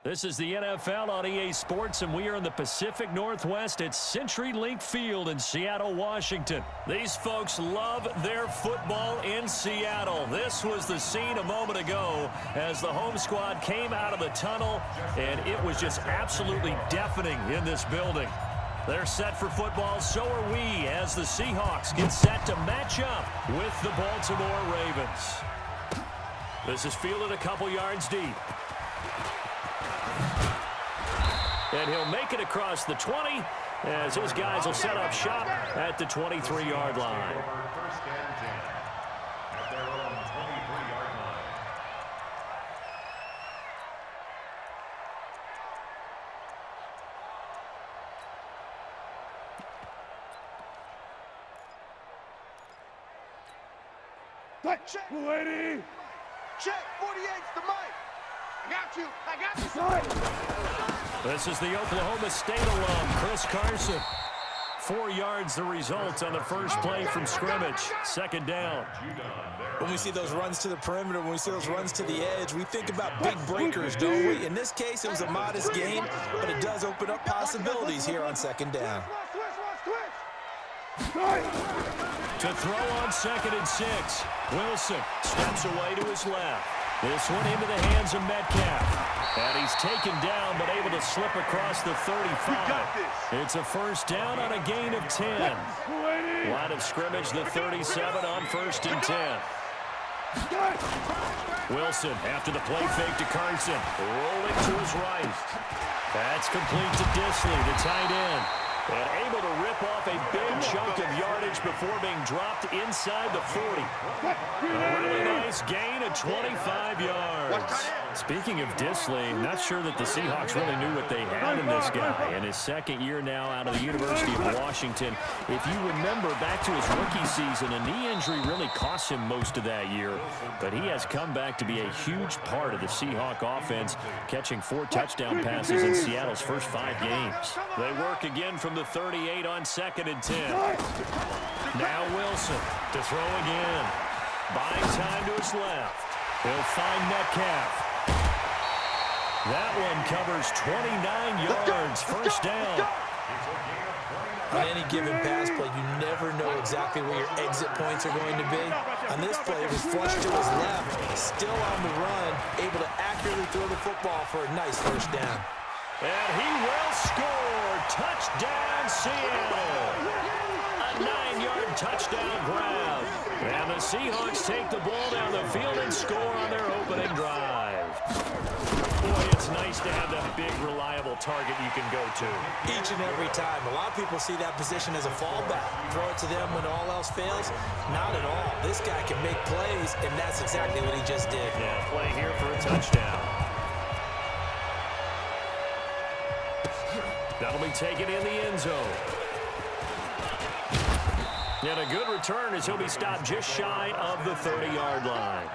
This is the NFL on EA Sports, and we are in the Pacific Northwest at CenturyLink Field in Seattle, Washington. These folks love their football in Seattle. This was the scene a moment ago as the home squad came out of the tunnel, and it was just absolutely deafening in this building. They're set for football, so are we, as the Seahawks get set to match up with the Baltimore Ravens. This is fielded a couple yards deep. And he'll make it across the 20 as his guys will set up shop at the 23-yard line. Check, lady. Check, 48's the mic. I got you. This is the Oklahoma State alum, Chris Carson. 4 yards the result on the first play from scrimmage. Second down. When we see those runs to the perimeter, when we see those runs to the edge, we think about big breakers, don't we? In this case, it was a modest gain, but it does open up possibilities here on second down. To throw on 2nd and 6. Wilson steps away to his left. This one into the hands of Metcalf. And he's taken down, but able to slip across the 35. It's a first down on a gain of 10. Line of scrimmage, the 37 on 1st and 10. Wilson, after the play fake to Carson, rolling to his right. That's complete to Disley, the tight end. And able to rip off a big chunk of yardage before being dropped inside the 40. A really nice gain of 25 yards. Speaking of Disley, not sure that the Seahawks really knew what they had in this guy. In his second year now out of the University of Washington. If you remember back to his rookie season, a knee injury really cost him most of that year. But he has come back to be a huge part of the Seahawk offense, catching 4 touchdown passes in Seattle's first 5 games. They work again from the 38 on 2nd and 10. Now Wilson to throw again. Buying time to his left. He'll find Metcalf. That one covers 29 yards. First down. On any given pass play, you never know exactly where your exit points are going to be. On this play, it was flushed to his left, still on the run, able to accurately throw the football for a nice first down. And he will score. Touchdown, Seattle. A 9-yard touchdown grab. And the Seahawks take the ball down the field and score on their opening drive. Boy, it's nice to have that big, reliable target you can go to. Each and every time. A lot of people see that position as a fallback. Throw it to them when all else fails. Not at all. This guy can make plays, and that's exactly what he just did. Yeah, play here for a touchdown. That'll be taken in the end zone. And a good return as he'll be stopped just shy of the 30-yard line.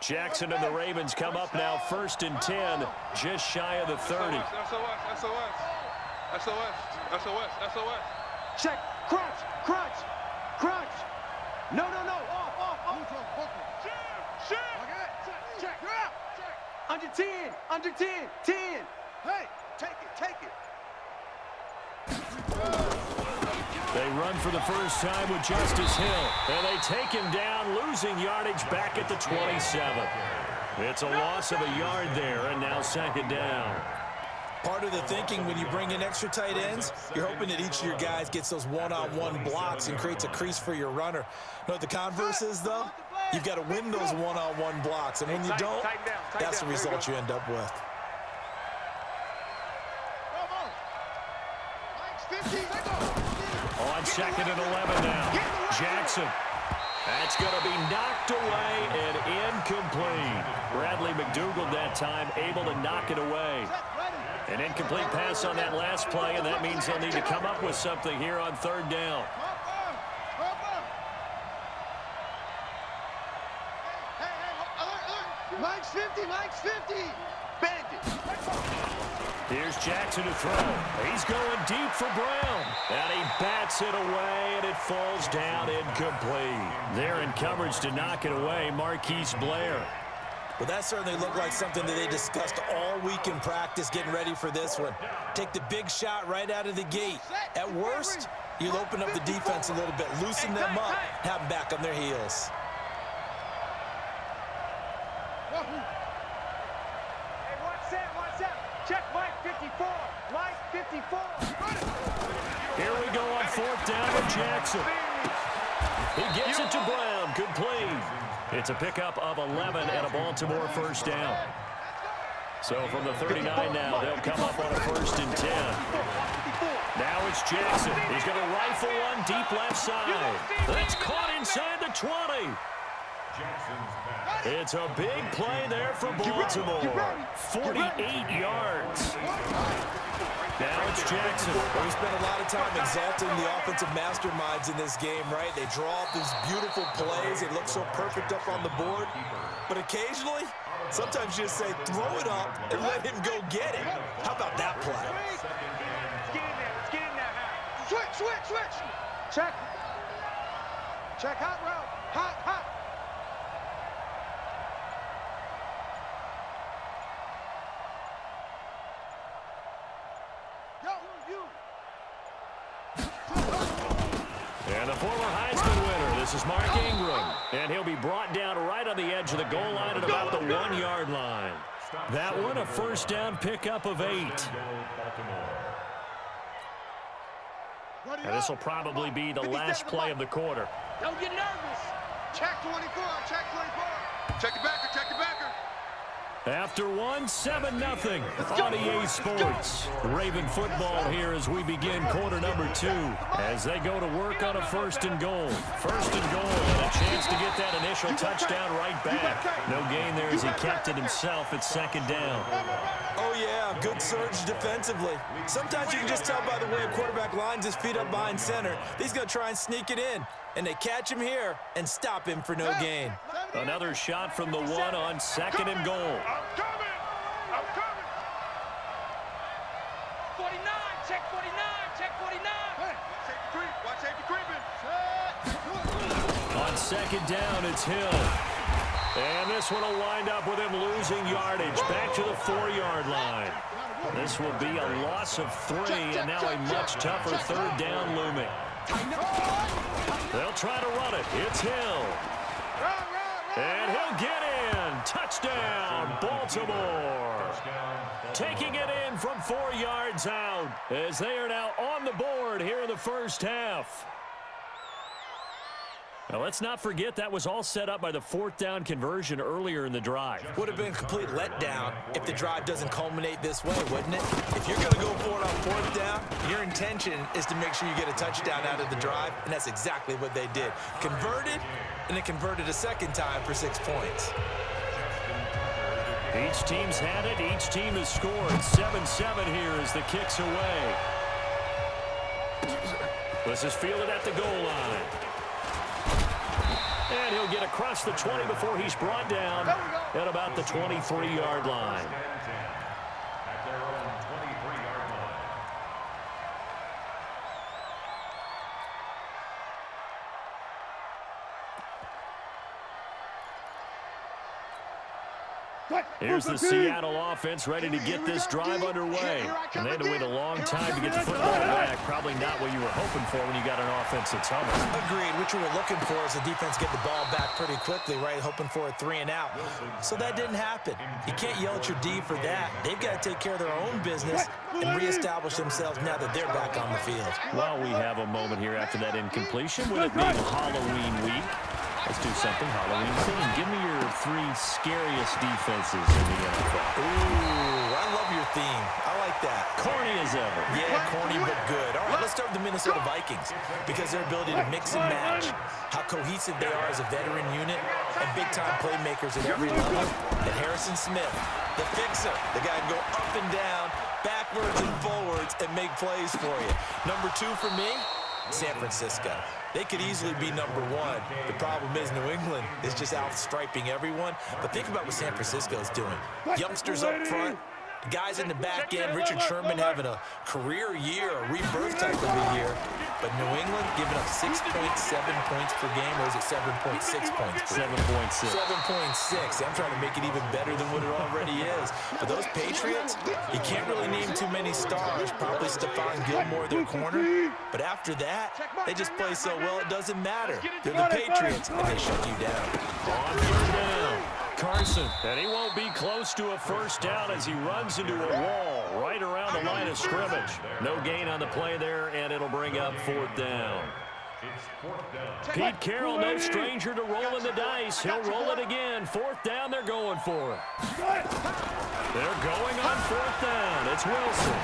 Jackson and the Ravens come up now 1st and 10, just shy of the 30. SOS. Check, crunch. No. Off. Check. Under 10. 10. Hey, take it. They run for the first time with Justice Hill, and they take him down, losing yardage back at the 27. It's a loss of a yard there, and now 2nd down. Part of the thinking when you bring in extra tight ends, you're hoping that each of your guys gets those one-on-one blocks and creates a crease for your runner. You know what the converse is, though? You've got to win those one-on-one blocks, and when you don't, that's the result you end up with. On 2nd and 11 now. Jackson. That's going to be knocked away and incomplete. Bradley McDougald that time able to knock it away. An incomplete pass on that last play, and that means they'll need to come up with something here on third down. Mike's 50, Mike's 50. Bandit. Here's Jackson to throw. He's going deep for Brown. And he bats it away, and it falls down incomplete. They're in coverage to knock it away, Marquise Blair. Well, that certainly looked like something that they discussed all week in practice getting ready for this one. Take the big shot right out of the gate. At worst, you'll open up the defense a little bit, loosen them up, have them back on their heels. Hey, watch that. Check Mike 54. Mike 54. Here we go on fourth down with Jackson. He gets it to Brown. Complete. It's a pickup of 11 and a Baltimore first down. So from the 39 now, they'll come up on a 1st and 10. Now it's Jackson. He's going to rifle one deep left side. That's caught inside the 20. It's a big play there for Baltimore. 48 yards. Now it's Jackson. Well, we spent a lot of time exalting the offensive masterminds in this game, right? They draw up these beautiful plays. They look so perfect up on the board. But occasionally, sometimes you just say, throw it up and let him go get it. How about that play? Let's get in there. Let's get in there. Switch. Check. Hot route. Hot. And the former Heisman winner, this is Mark Ingram. And he'll be brought down right on the edge of the goal line at about the 1-yard line. That one, a first down pickup of 8. And this will probably be the last play of the quarter. Don't get nervous. Check 24. Check the backer. After 7-0 on EA Sports. Raven football here as we begin quarter number 2 as they go to work on a 1st and goal. 1st and goal and a chance to get that initial touchdown right back. No gain there as he kept it himself at 2nd down. Oh, yeah, good surge defensively. Sometimes you can just tell by the way a quarterback lines his feet up behind center. He's going to try and sneak it in. And they catch him here and stop him for no gain. Another shot from the 1 on 2nd and goal. I'm coming. 49. Check 49. Watch safety creeping. On 2nd down, it's Hill. And this one will wind up with him losing yardage back to the 4-yard line. This will be a loss of 3 and now a much tougher 3rd down looming. They'll try to run it. It's Hill. And he'll get in. Touchdown, Baltimore. Taking it in from 4 yards out as they are now on the board here in the first half. Now, let's not forget that was all set up by the 4th down conversion earlier in the drive. Would have been a complete letdown if the drive doesn't culminate this way, wouldn't it? If you're going to go for it on 4th down, your intention is to make sure you get a touchdown out of the drive, and that's exactly what they did. Converted, and then converted a 2nd time for 6 points. Each team's had it. Each team has scored. 7-7 here as the kick's away. This is fielded at the goal line. And he'll get across the 20 before he's brought down at about the 23-yard line. Here's the Seattle offense ready to get this drive underway. And they had to wait a long time to get the football back. Probably not what you were hoping for when you got an offense that's humming. Agreed. What you were looking for is the defense get the ball back pretty quickly, right? Hoping for a 3 and out. So that didn't happen. You can't yell at your D for that. They've got to take care of their own business and reestablish themselves now that they're back on the field. Well, we have a moment here after that incompletion with it being Halloween week. Let's do something Halloween themed. Give me your 3 scariest defenses in the NFL. Ooh, I love your theme. I like that. Corny as ever. Yeah, corny but good. All right, let's start with the Minnesota Vikings because their ability to mix and match, how cohesive they are as a veteran unit, and big-time playmakers at every level. And Harrison Smith, the fixer, the guy can go up and down, backwards and forwards and make plays for you. Number 2 for me, San Francisco. They could easily be number 1. The problem is New England is just outstriping everyone. But think about what San Francisco is doing. Youngsters up front, guys in the back end, Richard Sherman having a career year, a rebirth type of a year. But New England giving up 6.7 points per game, or is it 7.6 points per game? 7.6. 7.6. I'm trying to make it even better than what it already is. But those Patriots, you can't really name too many stars. Probably Stephon Gilmore, their corner. But after that, they just play so well, it doesn't matter. They're the Patriots, and they shut you down. On third down, Carson. And he won't be close to a first down as he runs into a wall right around the line of scrimmage. No gain on the play there, and it'll bring up fourth down. Pete Carroll, no stranger to rolling the dice. He'll roll it again. Fourth down, they're going for it. They're going on fourth down. It's Wilson.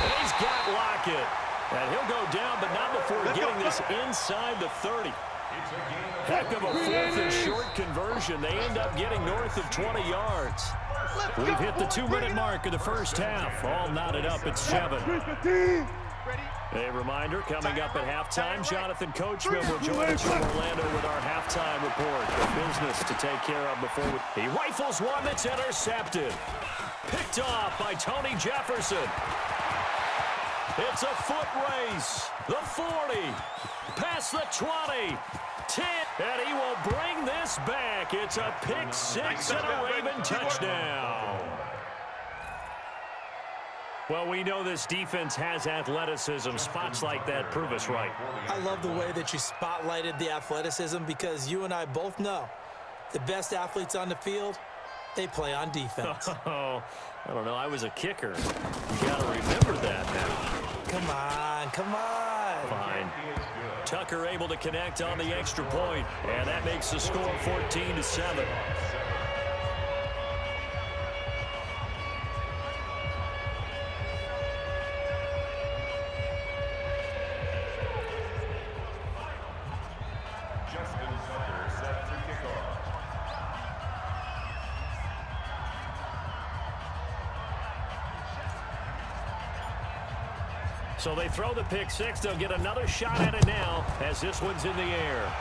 And he's got Lockett. And he'll go down, but not before getting this inside the 30. Heck of a fourth and short conversion. They end up getting north of 20 yards. We've hit the 2-minute mark of the first half. All knotted up at 7. A reminder, coming up at halftime, Jonathan Coachman will join us from Orlando with our halftime report. The business to take care of before he rifles one that's intercepted. Picked off by Tony Jefferson. It's a foot race. The 40. Past the 20. 10. And he will bring this back. It's a pick 6 and a Raven touchdown. Well, we know this defense has athleticism. Spots like that prove us right. I love the way that you spotlighted the athleticism, because you and I both know the best athletes on the field, they play on defense. Oh, I don't know. I was a kicker. You got to remember that now. Come on, come on. Fine. Tucker able to connect on the extra point, and that makes the score 14-7. So they throw the pick 6. They'll get another shot at it now as this one's in the air.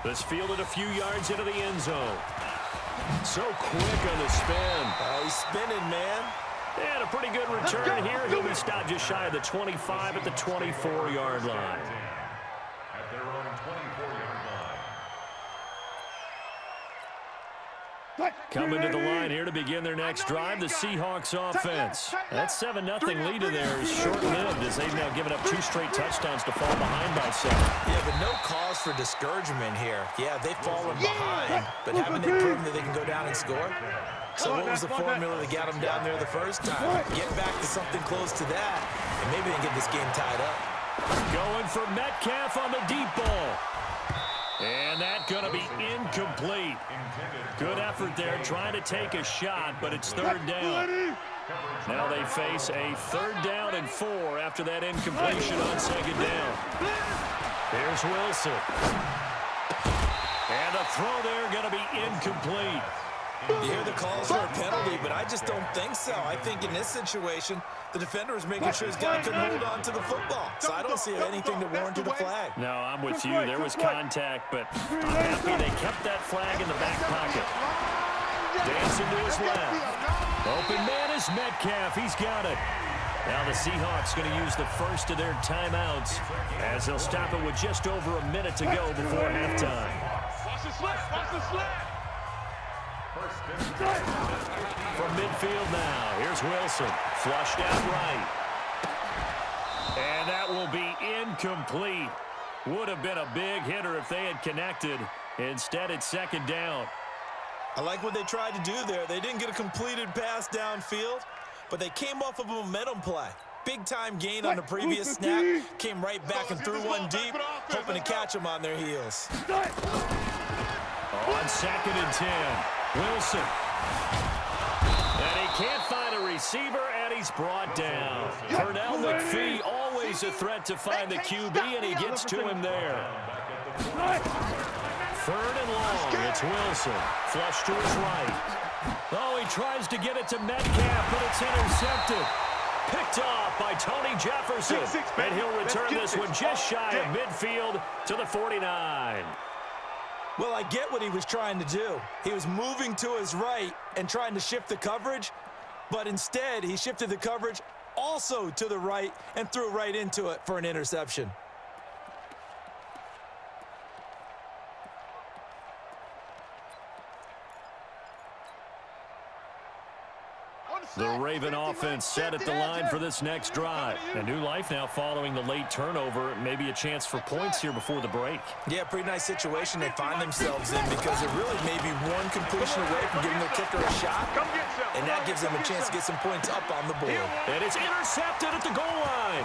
This fielded a few yards into the end zone. So quick on the spin. He's spinning, man. And a pretty good return here. He'll be stopped just shy of the 25 at the 24-yard line. At their own 24-yard line. Coming to the line here to begin their next drive, the Seahawks offense. That 7-0 lead in there is short-lived as they've now given up 2 straight touchdowns to fall behind by 7. Yeah, but no cause for discouragement here. Yeah, they've fallen behind, but haven't they proven that they can go down and score? So what was the formula that got them down there the first time? Get back to something close to that, and maybe they can get this game tied up. Going for Metcalf on the deep ball. And that's going to be incomplete. Good effort there, trying to take a shot, but it's third down. Now they face a 3rd down and 4 after that incompletion on 2nd down. Here's Wilson. And a throw there going to be incomplete. You hear the calls for a penalty, but I just don't think so. I think in this situation, the defender is making sure his guy couldn't hold on to the football. So I don't see anything that warranted a flag. No, I'm with you. There was contact, but I'm happy they kept that flag in the back pocket. Dancing to his left. Open man is Metcalf. He's got it. Now the Seahawks going to use the first of their timeouts as they'll stop it with just over a minute to go before halftime. Watch the slip. Watch the slip. From midfield now, here's Wilson. Flushed out right. And that will be incomplete. Would have been a big hitter if they had connected. Instead, it's 2nd down. I like what they tried to do there. They didn't get a completed pass downfield, but they came off of a momentum play. Big-time gain on the previous snap. Came right back and threw one deep, hoping to catch them on their heels. On 2nd and 10. Wilson. And he can't find a receiver, and he's brought down. Pernell McPhee, always a threat to find the QB, and he gets to him there. 3rd and long. It's Wilson. Flush to his right. Oh, he tries to get it to Metcalf, but it's intercepted. Picked off by Tony Jefferson. And he'll return this one just shy of midfield to the 49. Well, I get what he was trying to do. He was moving to his right and trying to shift the coverage, but instead he shifted the coverage also to the right and threw right into it for an interception. The Raven offense set at the line for this next drive. A new life now following the late turnover. Maybe a chance for points here before the break. Yeah, pretty nice situation they find themselves in because they're really maybe one completion away from giving their kicker a shot. And that gives them a chance to get some points up on the board. And it's intercepted at the goal line.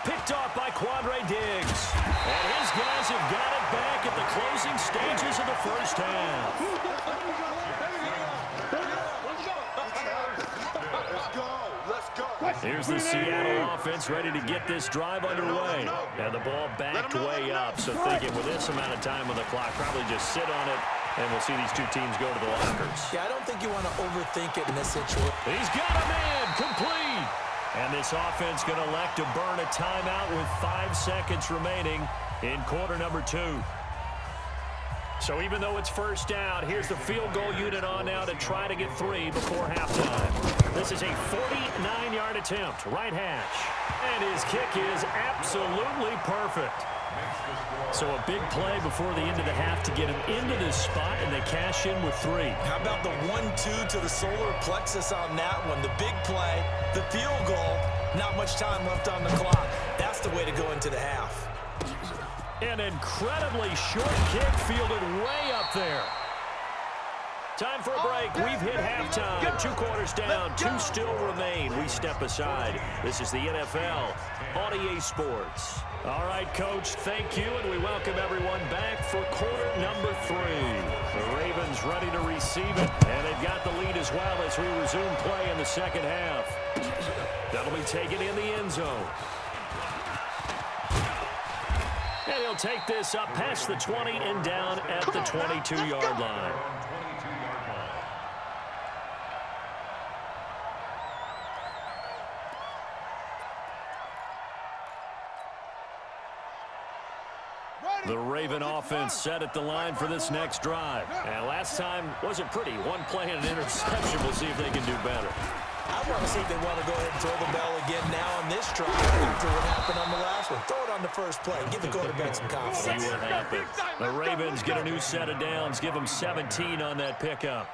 Picked off by Quandre Diggs. And his guys have got it back at the closing stages of the first half. Here's the Seattle offense ready to get this drive underway. And the ball backed way up, so thinking with this amount of time on the clock, probably just sit on it, and we'll see these two teams go to the lockers. Yeah, I don't think you want to overthink it in this situation. He's got a man, complete. And this offense going to elect to burn a timeout with 5 seconds remaining in quarter number 2. So even though it's first down, here's the field goal unit on now to try to get 3 before halftime. This is a 49-yard attempt, right hash. And his kick is absolutely perfect. So a big play before the end of the half to get him into this spot, and they cash in with 3. How about the 1-2 to the solar plexus on that one? The big play, the field goal, not much time left on the clock. That's the way to go into the half. An incredibly short kick fielded way up there. Time for a break. We've hit halftime. 2 quarters down. 2 still remain. We step aside. This is the NFL on EA Sports. All right, Coach, thank you, and we welcome everyone back for quarter number 3. The Ravens ready to receive it, and they've got the lead as well as we resume play in the second half. That'll be taken in the end zone. And he'll take this up past the 20 and down at the 22-yard line. The Raven offense set at the line for this next drive. And last time wasn't pretty. 1 play and an interception. We'll see if they can do better. I want to see if they want to go ahead and throw the bell again now on this drive after what happened on the last one. Throw it on the first play. Give the quarterback some confidence. See what happens. The Ravens get a new set of downs. Give them 17 on that pickup.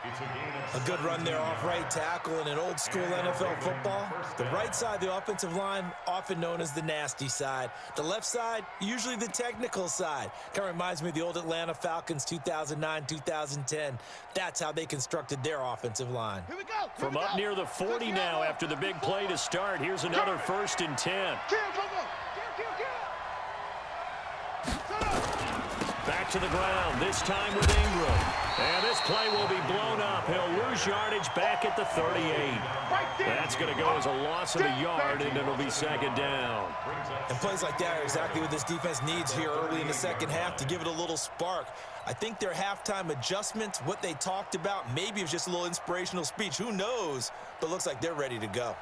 A good run there off right tackle in an old school NFL football. The right side of the offensive line, often known as the nasty side. The left side, usually the technical side. Kind of reminds me of the old Atlanta Falcons 2009, 2010. That's how they constructed their offensive line. From up near the 40 now after the big play to start. Here's another 1st and 10. Back to the ground, this time with Ingram. And this play will be blown up. He'll lose yardage back at the 38. That's going to go as a loss of a yard, and it'll be 2nd down. And plays like that are exactly what this defense needs here early in the second half to give it a little spark. I think their halftime adjustments, what they talked about, maybe it was just a little inspirational speech. Who knows? But looks like they're ready to go.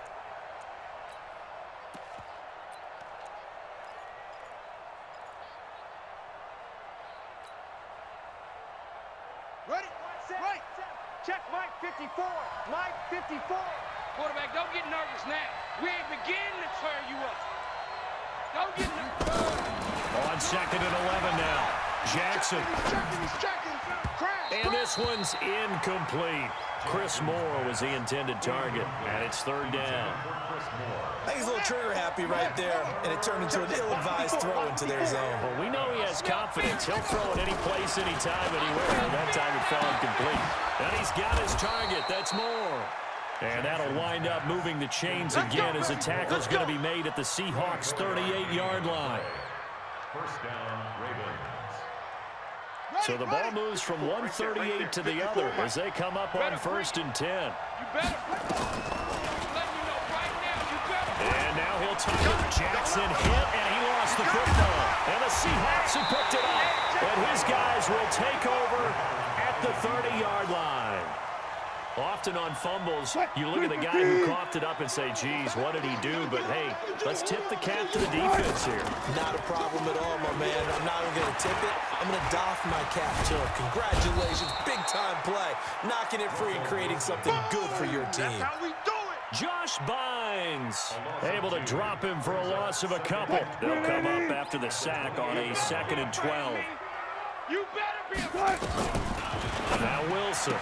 Ready? Right. Check Mike 54. Mike 54. Quarterback, don't get nervous now. We ain't beginning to turn you up. Don't get nervous. On 2nd and 11 now. Jackson. And this one's incomplete. Chris Moore was the intended target, and it's 3rd down. I think he's a little trigger happy right there, and it turned into an ill-advised throw into their zone. Well, we know he has confidence. He'll throw it any place, anytime, anywhere. That time it fell incomplete. And he's got his target. That's Moore. And that'll wind up moving the chains again as the tackle's going to be made at the Seahawks' 38-yard line. 1st down, Ravens. So the ball moves from 138 to the other as they come up on 1st and 10. You better. Letting you know right now, you better. And now he'll tackle. Jackson hit, and he lost the football. And the Seahawks have picked it up. And his guys will take over at the 30-yard line. Often on fumbles, you look at the guy who coughed it up and say, geez, what did he do? But, hey, let's tip the cap to the defense here. Not a problem at all, my man. I'm not even going to tip it. I'm going to doff my cap to him. Congratulations. Big-time play. Knocking it free and creating something good for your team. That's how we do it. Josh Bynes able to drop him for a loss of a couple. They'll come up after the sack on a 2nd and 12. You better be a Now Wilson.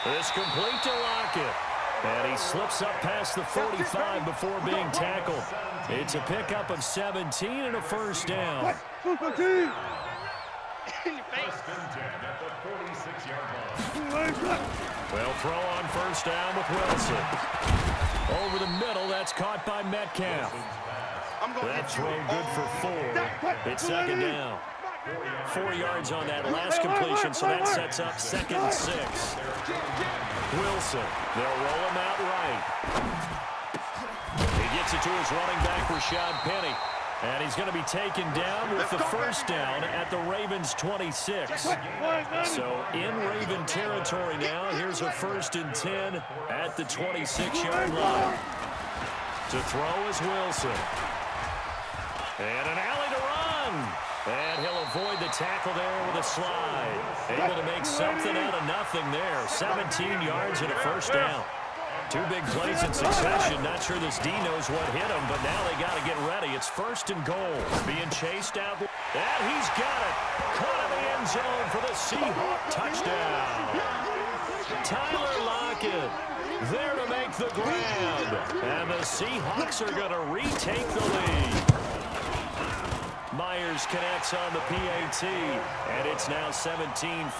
This complete to Lockett. And he slips up past the 45 before being tackled. It's a pickup of 17 and a first down. in your face. First and 10 at the 46-yard line. Well, throw on first down with Wilson. Over the middle, that's caught by Metcalf. That throw good for 4. It's 2nd down. 4 yards on that last completion, so that sets up 2nd and 6. Wilson, they'll roll him out right. He gets it to his running back, Rashad Penny. And he's going to be taken down with the first down at the Ravens' 26. So in Raven territory now, here's a 1st and 10 at the 26-yard line. To throw is Wilson. And an alley to run. And he'll avoid the tackle there with a slide. Able to make something out of nothing there. 17 yards and a first down. 2 big plays in succession. Not sure this D knows what hit him, but now they got to get ready. It's 1st and goal. Being chased out. And he's got it. Caught in the end zone for the Seahawk touchdown. Tyler Lockett there to make the grab. And the Seahawks are going to retake the lead. Myers connects on the PAT, and it's now 17-14.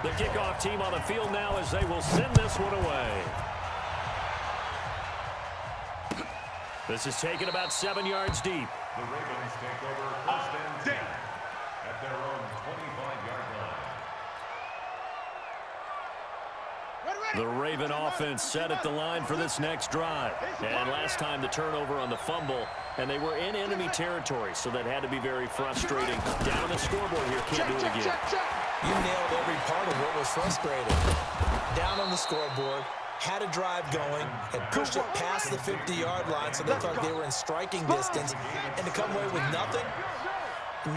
The kickoff team on the field now as they will send this one away. This is taken about 7 yards deep. The Ravens take over 1st and 10 at their own 25-yard line. The Raven offense set at the line for this next drive. And last time the turnover on the fumble, and they were in enemy territory, so that had to be very frustrating. Down the scoreboard here, can't do it again. You nailed every part of what was frustrating. Down on the scoreboard. Had a drive going, had pushed it past the 50-yard line, so they thought they were in striking distance, and to come away with nothing,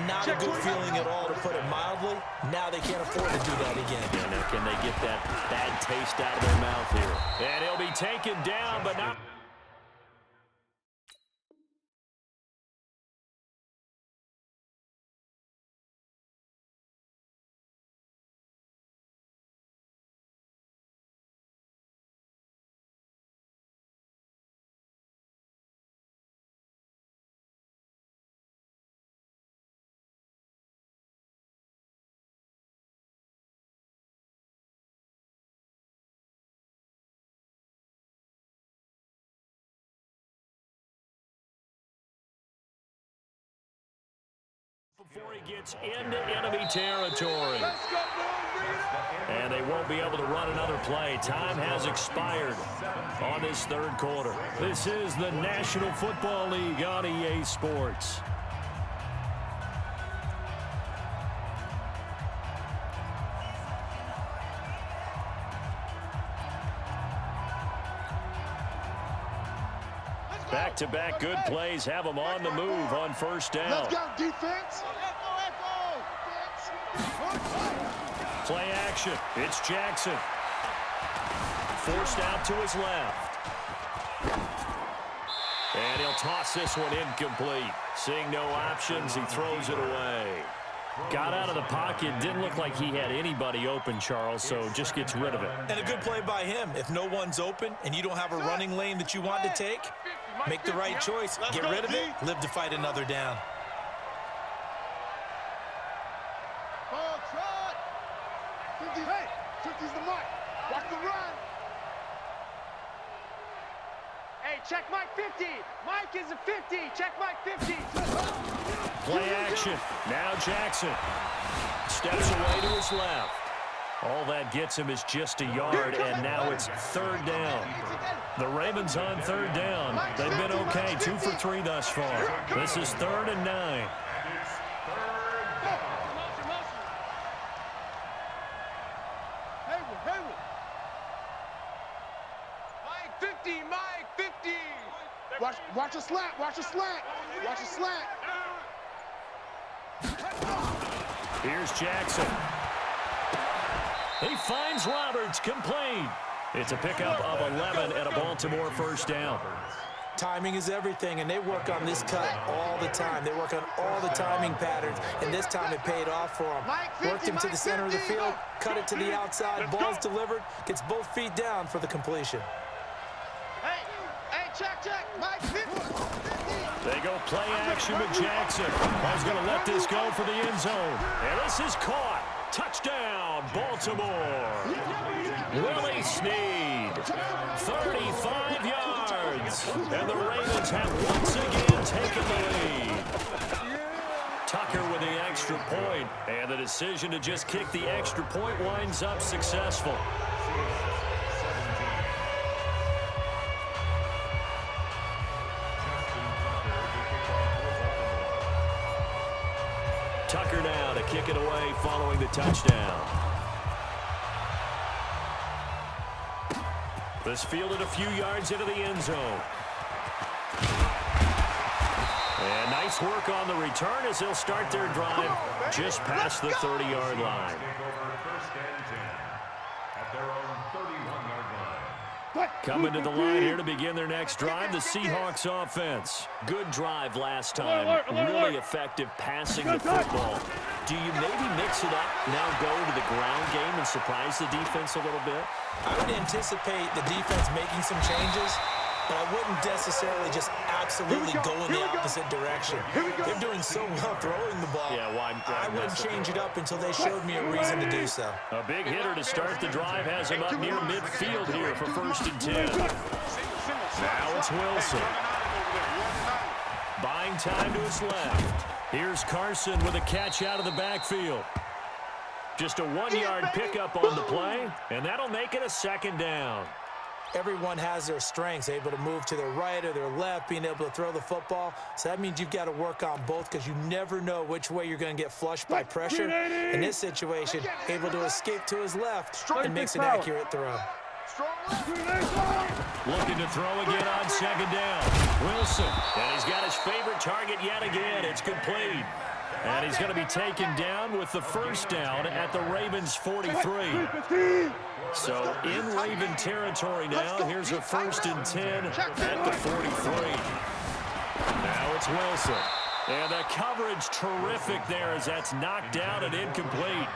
not a good feeling at all, to put it mildly. Now they can't afford to do that again. Yeah, now can they get that bad taste out of their mouth here? And he'll be taken down, but not... before he gets into enemy territory. And they won't be able to run another play. Time has expired on this 3rd quarter. This is the National Football League on EA Sports. Back-to-back good plays have them on the move on first down. Let's go, defense. Play action. It's Jackson. Forced out to his left. And he'll toss this one incomplete. Seeing no options, he throws it away. Got out of the pocket. Didn't look like he had anybody open, Charles, so just gets rid of it. And a good play by him. If no one's open and you don't have a running lane that you want to take, make the right choice. Get rid of it. Live to fight another down. Ball trot. 50, hey, 50's the mark. Watch the run. Hey, check Mike 50. Mike is a 50. Check Mike 50. Play action. Now Jackson steps away to his left. All that gets him is just a yard, and now it's third down. The Ravens on third down. They've been okay, 2 for 3 thus far. This is 3rd and 9. Watch a slant. Watch a slant. Watch a slant. Here's Jackson. He finds Roberts, complete. It's a pickup of 11 and a Baltimore first down. Timing is everything, and they work on this cut all the time. They work on all the timing patterns, and this time it paid off for them. Worked him to the center of the field, cut it to the outside, ball's delivered, gets both feet down for the completion. Hey, check. Mike 50. They go play action with Jackson. He's going to let this go for the end zone. And this is caught. Touchdown, Baltimore. Willie Snead, 35 yards. And the Ravens have once again taken the lead. Tucker with the extra point. And the decision to just kick the extra point winds up successful. Tucker now to kick it away following the touchdown. This fielded a few yards into the end zone. And nice work on the return as they'll start their drive just past the 30-yard line. Coming to the line here to begin their next drive, the Seahawks offense. Good drive last time. Really effective passing the football. Do you maybe mix it up, now go to the ground game and surprise the defense a little bit? I would anticipate the defense making some changes, but I wouldn't necessarily just absolutely go in the opposite direction. They're doing so well throwing the ball. Yeah, why? I wouldn't change it up until they showed me a reason to do so. A big hitter to start the drive has him up near midfield here for 1st and 10. Now it's Wilson. Buying time to his left. Here's Carson with a catch out of the backfield. Just a 1-yard pickup on the play, and that'll make it a 2nd down. Everyone has their strengths, able to move to their right or their left, being able to throw the football. So that means you've got to work on both because you never know which way you're going to get flushed by pressure. In this situation, able to escape to his left and makes an accurate throw. Looking to throw again on 2nd down. Wilson, and he's got his favorite target yet again. It's complete. And he's going to be taken down with the first down at the Ravens' 43. So in Raven territory now. Here's a 1st and 10 at the 43. Now it's Wilson. And the coverage terrific there as that's knocked down and incomplete.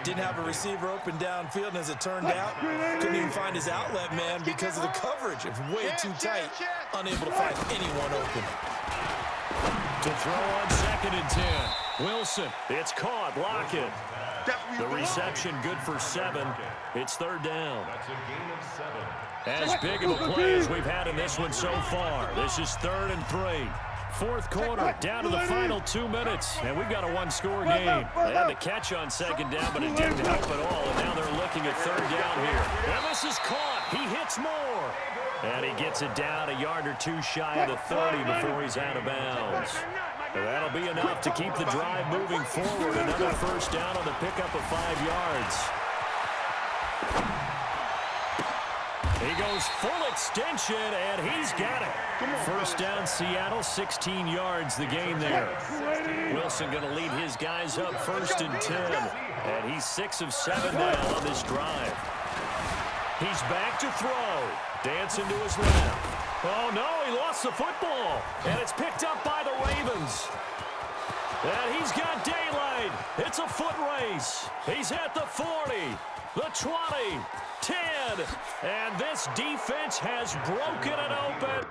Didn't have a receiver open downfield, and as it turned out, couldn't even find his outlet man because of the coverage. It was way too tight, unable to find anyone open. To throw on 2nd and 10. Wilson, it's caught, Lockett. The reception good for 7. It's 3rd down. As big of a play as we've had in this one so far. This is 3rd and 3. 4th quarter, down to the final 2 minutes, and we've got a 1-score game. They had the catch on 2nd down, but it didn't help at all, and now they're looking at 3rd down here. And this is caught. He hits more. And he gets it down a yard or 2 shy of the 30 before he's out of bounds. That'll be enough to keep the drive moving forward. Another first down on the pickup of 5 yards. He goes full extension, and he's got it. First down, Seattle, 16 yards the gain there. Wilson going to lead his guys up 1st and 10. And he's 6 of 7 now on this drive. He's back to throw. Dancing to his left. Oh, no, he lost the football. And it's picked up by the Ravens. And he's got daylight. It's a foot race. He's at the 40, the 20, 10. And this defense has broken it open.